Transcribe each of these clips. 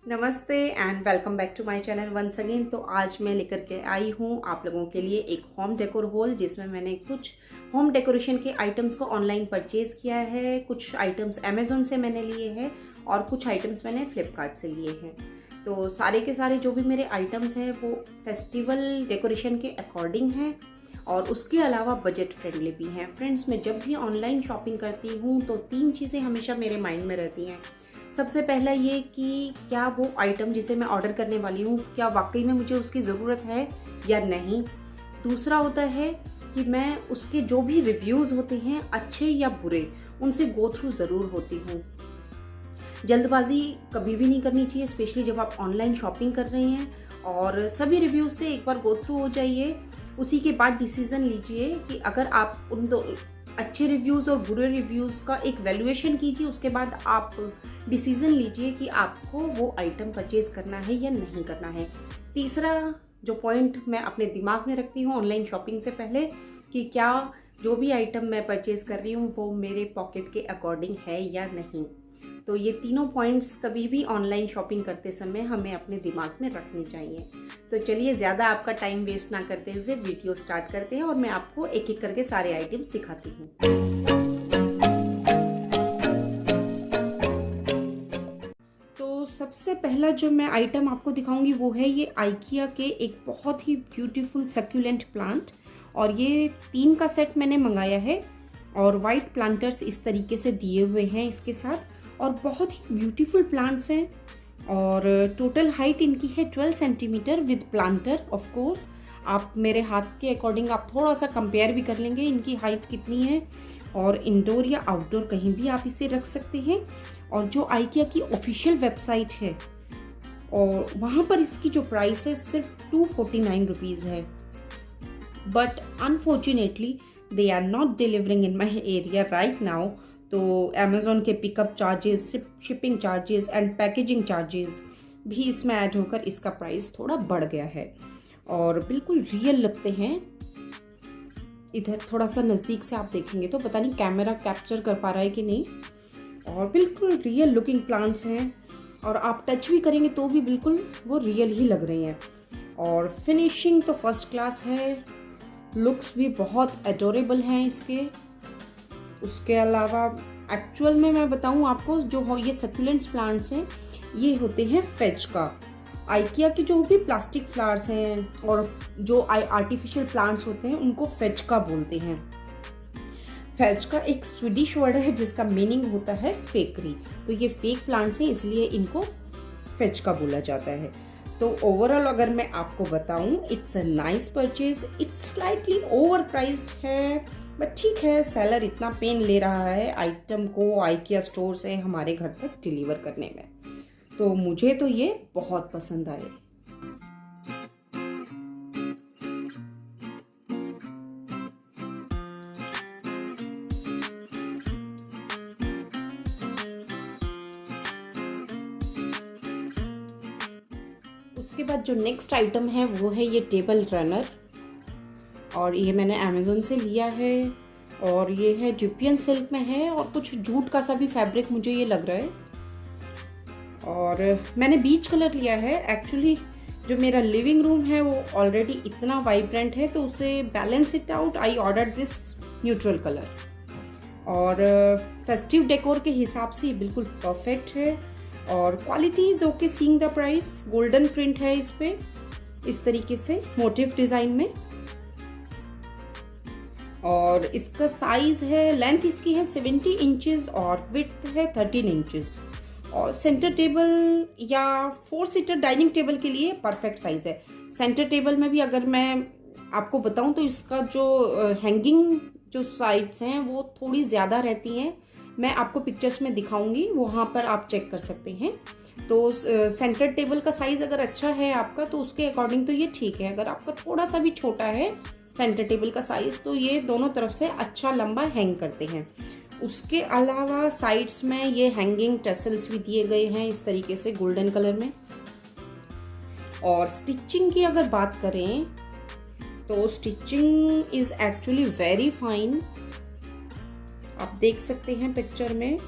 नमस्ते and welcome back to my channel once again. तो आज मैं लेकर के आई हूँ आप लोगों के लिए एक होम डेकोर हॉल, जिसमें मैंने कुछ होम डेकोरेशन के आइटम्स को ऑनलाइन परचेज़ किया है। कुछ आइटम्स अमेज़ॉन से मैंने लिए हैं और कुछ आइटम्स मैंने फ्लिपकार्ट से लिए हैं। तो सारे के सारे जो भी मेरे आइटम्स हैं वो फेस्टिवल डेकोरेशन के अकॉर्डिंग हैं और उसके अलावा बजट फ्रेंडली भी हैं। फ्रेंड्स, मैं जब भी ऑनलाइन शॉपिंग करती हूँ तो 3 चीज़ें हमेशा मेरे माइंड में रहती हैं। सबसे पहला ये कि क्या वो आइटम जिसे मैं ऑर्डर करने वाली हूँ क्या वाकई में मुझे उसकी ज़रूरत है या नहीं। दूसरा होता है कि मैं उसके जो भी रिव्यूज़ होते हैं अच्छे या बुरे, उनसे गो थ्रू ज़रूर होती हूँ। जल्दबाजी कभी भी नहीं करनी चाहिए, स्पेशली जब आप ऑनलाइन शॉपिंग कर रहे हैं। और सभी रिव्यूज़ से एक बार गो थ्रू हो जाइए, उसी के बाद डिसीज़न लीजिए कि अगर आप उन दो अच्छे रिव्यूज़ और बुरे रिव्यूज़ का एक वैल्यूएशन कीजिए। उसके बाद आप डिसीज़न लीजिए कि आपको वो आइटम परचेज़ करना है या नहीं करना है। तीसरा जो पॉइंट मैं अपने दिमाग में रखती हूँ ऑनलाइन शॉपिंग से पहले, कि क्या जो भी आइटम मैं परचेज़ कर रही हूँ वो मेरे पॉकेट के अकॉर्डिंग है या नहीं। तो ये तीनों पॉइंट्स कभी भी ऑनलाइन शॉपिंग करते समय हमें अपने दिमाग में रखने चाहिए। तो चलिए ज़्यादा आपका टाइम वेस्ट ना करते हुए वीडियो स्टार्ट करते हैं और मैं आपको एक एक करके सारे आइटम्स दिखाती हूँ। तो सबसे पहला जो मैं आइटम आपको दिखाऊंगी वो है ये आइकिया के एक बहुत ही ब्यूटीफुल सक्यूलेंट प्लांट। और ये 3 का सेट मैंने मंगाया है और वाइट प्लांटर्स इस तरीके से दिए हुए हैं इसके साथ, और बहुत ही ब्यूटीफुल प्लांट्स हैं। और टोटल हाइट इनकी है 12 centimetre with planter. Of course आप मेरे हाथ के अकॉर्डिंग आप थोड़ा सा कंपेयर भी कर लेंगे इनकी हाइट कितनी है। और इंडोर या आउटडोर कहीं भी आप इसे रख सकते हैं। और जो आइकिया की ऑफिशियल वेबसाइट है और वहाँ पर इसकी जो प्राइस है सिर्फ 249 रुपीज़ है। But unfortunately they are not delivering in my area right now. तो अमेज़ॉन के pickup charges, shipping charges and packaging charges भी इसमें ऐड होकर इसका प्राइस थोड़ा बढ़ गया है। और बिल्कुल रियल लगते हैं। इधर थोड़ा सा नज़दीक से आप देखेंगे तो पता नहीं कैमरा कैप्चर कर पा रहा है कि नहीं, और बिल्कुल रियल लुकिंग प्लांट्स हैं। और आप टच भी करेंगे तो भी बिल्कुल वो रियल ही लग रहे हैं। और फिनिशिंग तो फर्स्ट क्लास है, लुक्स भी बहुत एडोरेबल हैं इसके। उसके अलावा एक्चुअल में मैं बताऊं आपको, जो ये सकुलेंट्स प्लांट्स हैं ये होते हैं फेज का। आइकिया के जो भी प्लास्टिक फ्लावर्स हैं और जो आर्टिफिशियल प्लांट्स होते हैं उनको फेज का बोलते हैं। फेज का एक स्वीडिश वर्ड है जिसका मीनिंग होता है फेकरी। तो ये फेक प्लांट्स हैं इसलिए इनको फेज का बोला जाता है। तो ओवरऑल अगर मैं आपको बताऊं, it's a nice purchase. It's slightly over priced है, बट ठीक है, सेलर इतना पेन ले रहा है आइटम को आइकिया स्टोर से हमारे घर तक डिलीवर करने में, तो मुझे तो ये बहुत पसंद आए। उसके बाद जो नेक्स्ट आइटम है वो है ये टेबल रनर। और ये मैंने अमेज़ॉन से लिया है और ये है ड्यूपियन सिल्क में है और कुछ जूट का सा भी फैब्रिक मुझे ये लग रहा है। और मैंने बीच कलर लिया है। एक्चुअली जो मेरा लिविंग रूम है वो ऑलरेडी इतना वाइब्रेंट है, तो उसे balance it out I order this neutral colour. और फेस्टिव डेकोर के हिसाब से ये बिल्कुल परफेक्ट है। और quality is okay, seeing the price. Golden print है इस पे इस तरीके से मोटिव डिजाइन में। और इसका साइज है, लेंथ इसकी है 70 इंचेस और विड्थ है 13 इंचेस। और सेंटर टेबल या 4 सीटर डाइनिंग टेबल के लिए परफेक्ट साइज है। सेंटर टेबल में भी अगर मैं आपको बताऊं तो इसका जो हैंगिंग जो साइड्स हैं वो थोड़ी ज़्यादा रहती हैं। मैं आपको पिक्चर्स में दिखाऊंगी, वहाँ पर आप चेक कर सकते हैं। तो सेंटर टेबल का साइज अगर अच्छा है आपका तो उसके अकॉर्डिंग तो ये ठीक है। अगर आपका थोड़ा सा भी छोटा है सेंटर टेबल का साइज तो ये दोनों तरफ से अच्छा लंबा हैंग करते हैं। उसके अलावा साइड्स में ये हैंगिंग टेसल्स भी दिए गए हैं इस तरीके से गोल्डन कलर में। और स्टिचिंग की अगर बात करें तो stitching is actually very fine. आप देख सकते हैं पिक्चर में,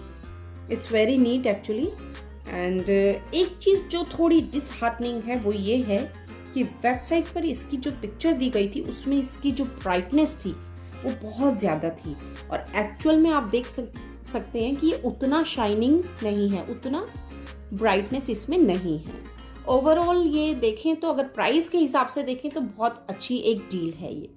it's very neat actually. And एक चीज़ जो थोड़ी डिसहार्टनिंग है वो ये है कि वेबसाइट पर इसकी जो पिक्चर दी गई थी उसमें इसकी जो ब्राइटनेस थी वो बहुत ज़्यादा थी, और एक्चुअल में आप देख सकते हैं कि ये उतना शाइनिंग नहीं है, उतना ब्राइटनेस इसमें नहीं है। ओवरऑल ये देखें तो अगर प्राइस के हिसाब से देखें तो बहुत अच्छी एक डील है ये।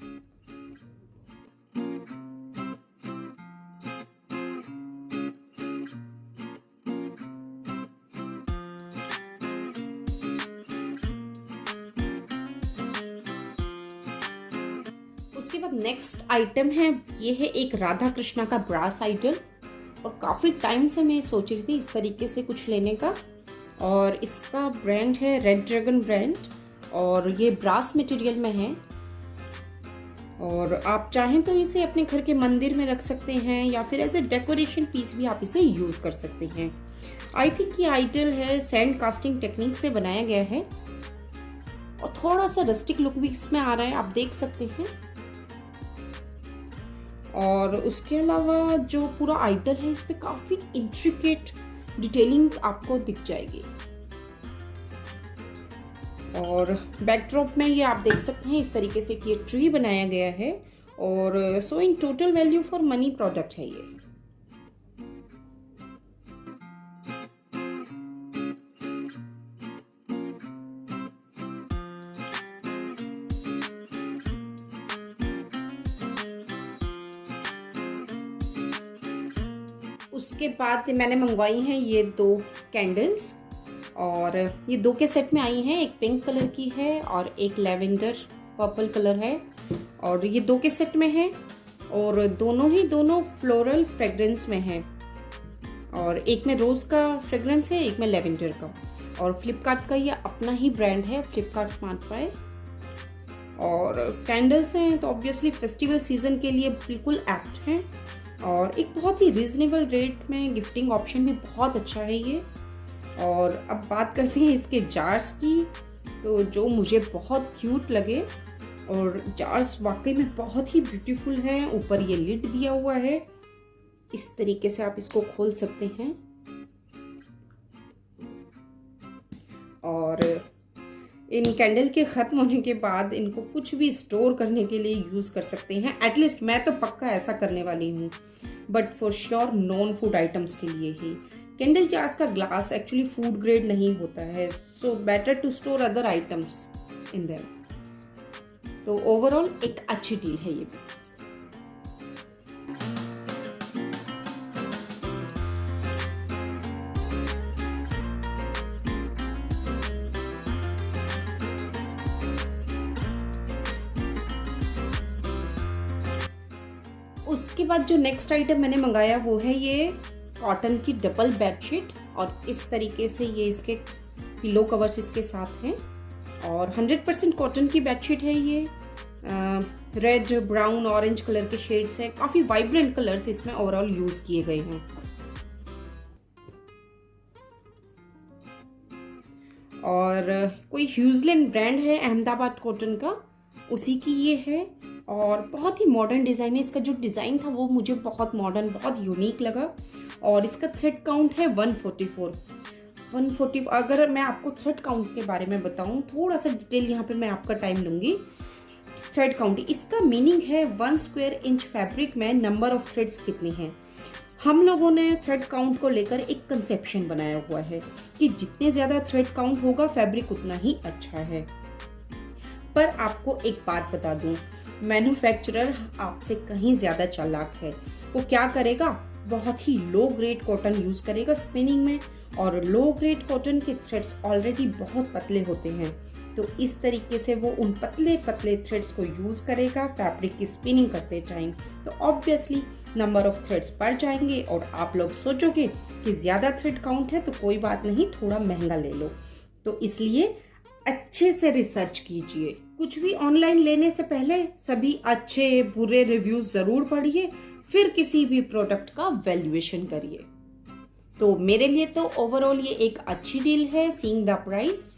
उसके बाद नेक्स्ट आइटम है, ये है एक राधा कृष्णा का ब्रास आइडल, और काफ़ी टाइम से मैं सोच रही थी इस तरीके से कुछ लेने का। और इसका ब्रांड है रेड ड्रैगन ब्रांड, और ये ब्रास मटेरियल में है, और आप चाहें तो इसे अपने घर के मंदिर में रख सकते हैं या फिर एज ए डेकोरेशन पीस भी आप इसे यूज कर सकते हैं। आई थिंक ये आइडल है सैंड कास्टिंग टेक्निक से बनाया गया है, और थोड़ा सा रस्टिक लुक भी इसमें आ रहा है, आप देख सकते हैं। और उसके अलावा जो पूरा आइडल है इस पे काफी इंट्रिकेट डिटेलिंग आपको दिख जाएगी। और बैकड्रॉप में ये आप देख सकते हैं इस तरीके से कि ये ट्री बनाया गया है, और so in total value for money product है ये। उसके बाद मैंने मंगवाई हैं ये 2 कैंडल्स, और ये 2 के सेट में आई हैं, एक पिंक कलर की है और एक लेवेंडर पर्पल कलर है, और ये 2 के सेट में है, और दोनों फ्लोरल फ्रेग्रेंस में है, और एक में रोज का फ्रेग्रेंस है, एक में लेवेंडर का। और फ्लिपकार्ट का ये अपना ही ब्रांड है, फ्लिपकार्ट स्मार्ट बाय। और कैंडल्स हैं तो ऑब्वियसली फेस्टिवल सीजन के लिए बिल्कुल एप्ट हैं, और एक बहुत ही रीजनेबल रेट में गिफ्टिंग ऑप्शन भी बहुत अच्छा है ये। और अब बात करते हैं इसके जार्स की, तो जो मुझे बहुत क्यूट लगे, और जार्स वाकई में बहुत ही ब्यूटीफुल हैं। ऊपर ये लिड दिया हुआ है, इस तरीके से आप इसको खोल सकते हैं, और इन कैंडल के खत्म होने के बाद इनको कुछ भी स्टोर करने के लिए यूज कर सकते हैं। एटलीस्ट मैं तो पक्का ऐसा करने वाली हूँ, but for sure non food items के लिए ही। कैंडल जार्स का ग्लास एक्चुअली फूड ग्रेड नहीं होता है, so better to store other items in there. तो ओवरऑल एक अच्छी डील है ये। उसके बाद जो नेक्स्ट आइटम मैंने मंगाया वो है ये कॉटन की डबल बेडशीट, और इस तरीके से ये इसके पिलो कवर्स इसके साथ हैं, और 100% कॉटन की बेडशीट है ये। रेड, ब्राउन, ऑरेंज कलर के शेड्स हैं, काफी वाइब्रेंट कलर्स इसमें ओवरऑल यूज किए गए हैं। और कोई ह्यूजलैंड ब्रांड है अहमदाबाद कॉटन का, उसी की ये है, और बहुत ही मॉडर्न डिज़ाइन है। इसका जो डिज़ाइन था वो मुझे बहुत मॉडर्न, बहुत यूनिक लगा, और इसका थ्रेड काउंट है 140। अगर मैं आपको थ्रेड काउंट के बारे में बताऊं, थोड़ा सा डिटेल यहाँ पे मैं आपका टाइम लूंगी। थ्रेड काउंट, इसका मीनिंग है 1 स्क्वायर इंच फैब्रिक में नंबर ऑफ थ्रेड्स कितने हैं। हम लोगों ने थ्रेड काउंट को लेकर एक कंसेप्शन बनाया हुआ है कि जितने ज़्यादा थ्रेड काउंट होगा फैब्रिक उतना ही अच्छा है। पर आपको एक बात बता दूं, मैन्युफैक्चरर आपसे कहीं ज़्यादा चालाक है। वो क्या करेगा, बहुत ही लो ग्रेड कॉटन यूज़ करेगा स्पिनिंग में, और लो ग्रेड कॉटन के थ्रेड्स ऑलरेडी बहुत पतले होते हैं, तो इस तरीके से वो उन पतले पतले थ्रेड्स को यूज़ करेगा फैब्रिक की स्पिनिंग करते टाइम। तो ऑब्वियसली नंबर ऑफ थ्रेड्स बढ़ जाएंगे, और आप लोग सोचोगे कि ज़्यादा थ्रेड काउंट है तो कोई बात नहीं, थोड़ा महंगा ले लो। तो इसलिए अच्छे से रिसर्च कीजिए। कुछ भी ऑनलाइन लेने से पहले सभी अच्छे बुरे रिव्यूज जरूर पढ़िए, फिर किसी भी प्रोडक्ट का वैल्यूएशन करिए। तो मेरे लिए तो ओवरऑल ये एक अच्छी डील है, सीइंग द प्राइस।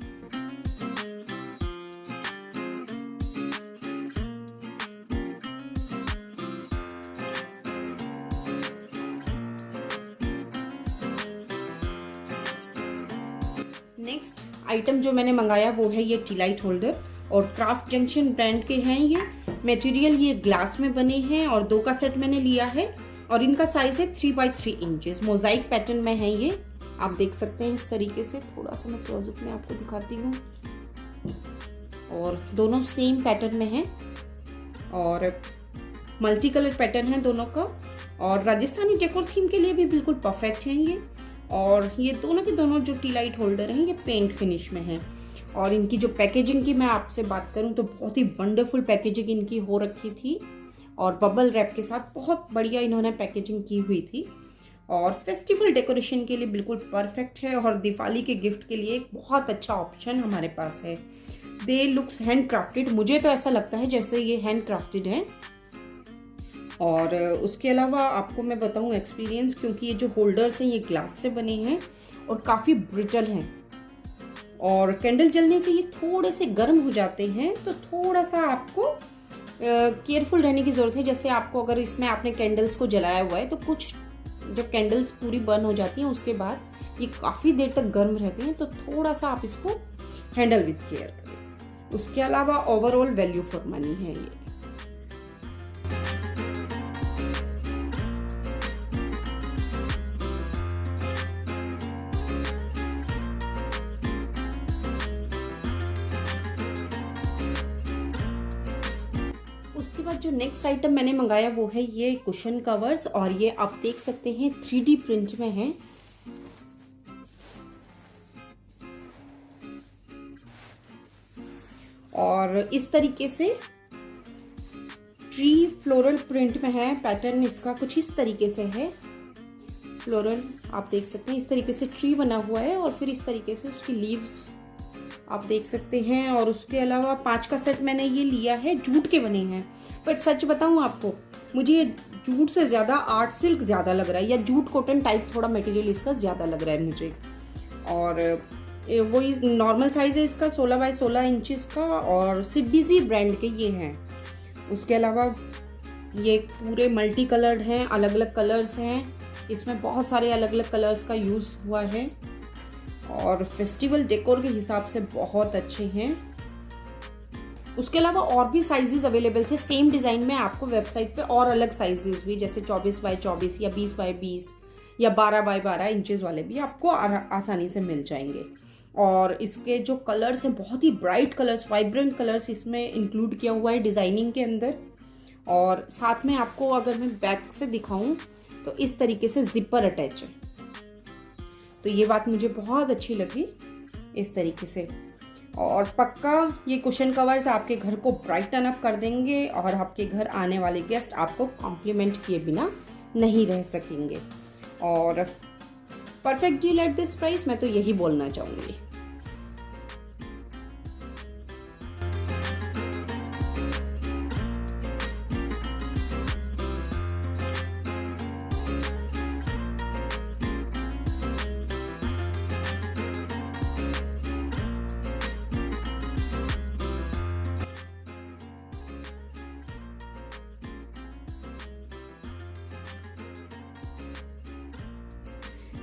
आइटम जो मैंने मंगाया वो है ये टी लाइट होल्डर, और क्राफ्ट जंक्शन ब्रांड के हैं ये। मटेरियल ये ग्लास में बने हैं और 2 का सेट मैंने लिया है और इनका साइज है 3x3 इंचेस। मोजाइक पैटर्न में है ये, आप देख सकते हैं इस तरीके से। थोड़ा सा मैं क्लोजअप में आपको दिखाती हूँ। और दोनों सेम पैटर्न में है और मल्टी कलर पैटर्न है दोनों का, और राजस्थानी डेकोर थीम के लिए भी बिल्कुल परफेक्ट हैं ये। और ये दोनों के दोनों जो टी लाइट होल्डर हैं ये पेंट फिनिश में हैं। और इनकी जो पैकेजिंग की मैं आपसे बात करूं तो बहुत ही वंडरफुल पैकेजिंग इनकी हो रखी थी, और बबल रैप के साथ बहुत बढ़िया इन्होंने पैकेजिंग की हुई थी। और फेस्टिवल डेकोरेशन के लिए बिल्कुल परफेक्ट है, और दिवाली के गिफ्ट के लिए एक बहुत अच्छा ऑप्शन हमारे पास है। दे लुक्स हैंड क्राफ्टेड, मुझे तो ऐसा लगता है जैसे ये हैंड क्राफ्टेड है। और उसके अलावा आपको मैं बताऊं एक्सपीरियंस, क्योंकि ये जो होल्डर्स हैं ये ग्लास से बने हैं और काफ़ी ब्रिटल हैं, और कैंडल जलने से ये थोड़े से गर्म हो जाते हैं, तो थोड़ा सा आपको केयरफुल रहने की ज़रूरत है। जैसे आपको अगर इसमें आपने कैंडल्स को जलाया हुआ है तो कुछ जब कैंडल्स पूरी बर्न हो जाती हैं उसके बाद ये काफ़ी देर तक गर्म रहते हैं, तो थोड़ा सा आप इसको हैंडल विद केयर करें। उसके अलावा ओवरऑल वैल्यू फॉर मनी है ये। उसके बाद जो नेक्स्ट आइटम मैंने मंगाया वो है ये कुशन कवर्स, और ये आप देख सकते हैं 3D प्रिंट में है। और इस तरीके से ट्री फ्लोरल प्रिंट में है। पैटर्न इसका कुछ इस तरीके से है, फ्लोरल आप देख सकते हैं। इस तरीके से ट्री बना हुआ है और फिर इस तरीके से उसकी लीव्स आप देख सकते हैं। और उसके अलावा 5 का सेट मैंने ये लिया है, जूट के बने हैं। बट सच बताऊं आपको, मुझे ये जूट से ज़्यादा आर्ट सिल्क ज़्यादा लग रहा है, या जूट कॉटन टाइप थोड़ा मटेरियल इसका ज़्यादा लग रहा है मुझे। और वही नॉर्मल साइज है इसका 16x16 इंचेस का, और सिडबीजी ब्रांड के ये हैं। उसके अलावा ये पूरे मल्टी कलर्ड हैं, अलग अलग कलर्स हैं इसमें, बहुत सारे अलग अलग कलर्स का यूज़ हुआ है, और फेस्टिवल डेकोर के हिसाब से बहुत अच्छे हैं। उसके अलावा और भी साइजेस अवेलेबल थे सेम डिज़ाइन में। आपको वेबसाइट पे और अलग साइजेस भी, जैसे 24x24 या 20x20 या 12x12 इंचेस वाले भी आपको आसानी से मिल जाएंगे। और इसके जो कलर्स हैं बहुत ही ब्राइट कलर्स, वाइब्रेंट कलर्स इसमें इंक्लूड किया हुआ है डिज़ाइनिंग के अंदर। और साथ में आपको अगर मैं बैक से दिखाऊं तो इस तरीके से जिपर अटैच है, तो ये बात मुझे बहुत अच्छी लगी इस तरीके से। और पक्का ये कुशन कवर्स आपके घर को ब्राइटन अप कर देंगे, और आपके घर आने वाले गेस्ट आपको कॉम्प्लीमेंट किए बिना नहीं रह सकेंगे। और perfect deal at this price, मैं तो यही बोलना चाहूंगी।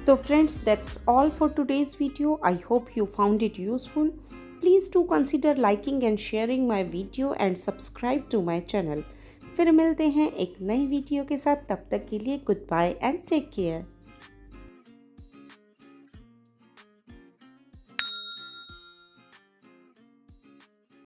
So friends, that's all for today's video. I hope you found it useful. Please do consider liking and sharing my video and subscribe to my channel. फिर मिलते हैं एक नई वीडियो के साथ, तब तक के लिए goodbye and take care.